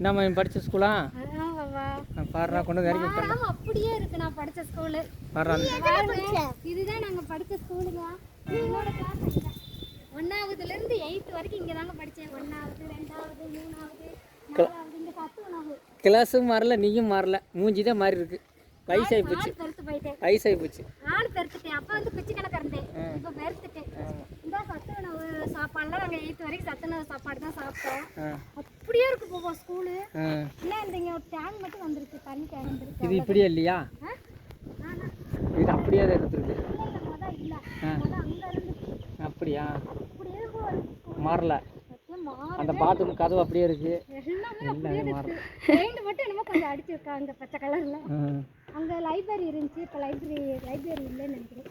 நம்ம படித்த ஸ்கூலா பாடுறா கொண்டு வந்து ஆமா அப்படியே இருக்கு நான் படிச்ச ஸ்கூலு. பாடுறா இதுதான் நாங்க படிச்ச ஸ்கூலுங்க. என்னோட கிளாஸ் 1ஆவதுல இருந்து 8th வரைக்கும் இங்க தாங்க படிச்சேன். 1ஆவது 2ஆவது 3ஆவது 4ஆவது இங்க 10 உணவு. கிளாஸும் மாறல, நீயும் மாறல, மூஞ்சி தான் மாறி இருக்கு. வயசாகி போச்சு, பெருத்து போயிட்டேன். வயசாகி போச்சு. ஆள் பெருத்துட்டேன். அப்ப வந்து பிச்சு கணக்கு இருந்தேன். இப்ப பெருத்துட்டேன். இந்த சத்து உணவு சாப்பாடுலாம் நாங்க 8th வரைக்கும் சத்து உணவு சாப்பாடு தான் சாப்பிட்டோம். அப்படியே இருக்கு போவா ஸ்கூலு. என்ன இந்த இங்க ஒரு டேங்க் மட்டும் வந்திருக்கு, தண்ணி டேங்க் வந்திருக்கு. இது இப்படியே இல்லையா? இது அப்படியே தான் இருந்திருக்கு. இல்ல அப்படியா? மாறல. அந்த பாத்ரூம் கதவு அப்படியே இருக்கு. எல்லாமே மாறல. பெயிண்ட் மட்டும் என்னமோ கொஞ்சம் அடிச்சிருக்காங்க பச்சை கலர்ல. அங்க லைப்ரரி இருந்துச்சு, இப்ப லைப்ரரி இல்லைன்னு நினைக்கிறேன்.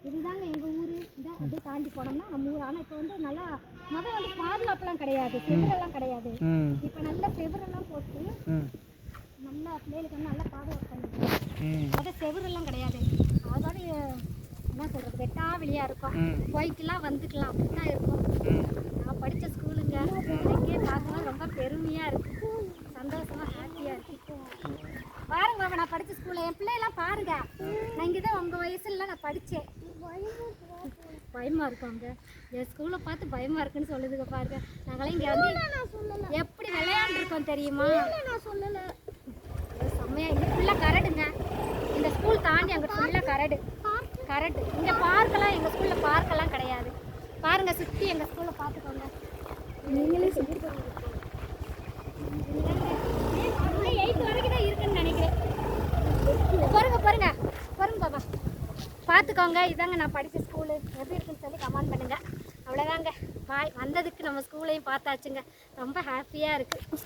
இதுதாங்க எங்க ஊரு. இதான் அப்படியே தாண்டி போனோம்னா நம்ம ஊர். ஆனா இப்ப வந்து நல்லா முதல் வந்து பாதுகாப்புலாம் கிடையாது, செவரெல்லாம் கிடையாது. இப்ப நல்ல செவரெல்லாம் போட்டு நல்லா பிள்ளைகளுக்கு வந்து நல்லா பாதுகாப்பு பண்ணிருக்கோம். அதான் செவரெல்லாம் கிடையாது. அதோட என்ன சொல்றது, வெட்டா வெளியா இருக்கும், போய்க்கலாம் வந்துக்கலாம் அப்படிதான் இருக்கும். நான் படித்த ஸ்கூலுங்க. எனக்கே பார்க்கும்போது ரொம்ப பெருமையாக இருக்குது, சந்தோஷமாக ஹாப்பியாக இருக்குது. பாருங்க மாமா, நான் படித்த ஸ்கூலில் என் பிள்ளையெல்லாம் பாருங்க. நான் இங்கே தான் உங்கள் வயசுலலாம் நான் படித்தேன். பயமாக இருக்கும் அங்கே. என் ஸ்கூலை பார்த்து பயமாக இருக்குன்னு சொல்லுதுங்க பாருங்க. நாங்களாம் இங்கே வந்து எப்படி விளையாண்டுருக்கோம் தெரியுமா? நான் சொல்லலை. செம்மையாக இங்கே ஃபுல்லாக கரடுங்க. இந்த ஸ்கூல் தாண்டி அங்கே ஃபுல்லாக கரடு. இங்கே பார்க்கெல்லாம் எங்கள் ஸ்கூலில் பார்க்கெல்லாம் கிடையாது. பாருங்க சுற்றி எங்கள் ஸ்கூலில் பார்த்துக்கோங்க. நீங்களே சுற்றி 8th வரைக்கும் தான் இருக்குன்னு நினைக்கிறேன். பாருங்க பாப்பா பார்த்துக்கோங்க. இதாங்க நான் படித்த ஸ்கூலு. எப்படி இருக்குன்னு சொல்லி கமெண்ட் பண்ணுங்கள். அவ்வளோதாங்க. பாய். வந்ததுக்கு நம்ம ஸ்கூலையும் பார்த்தாச்சுங்க. ரொம்ப ஹாப்பியாக இருக்குது.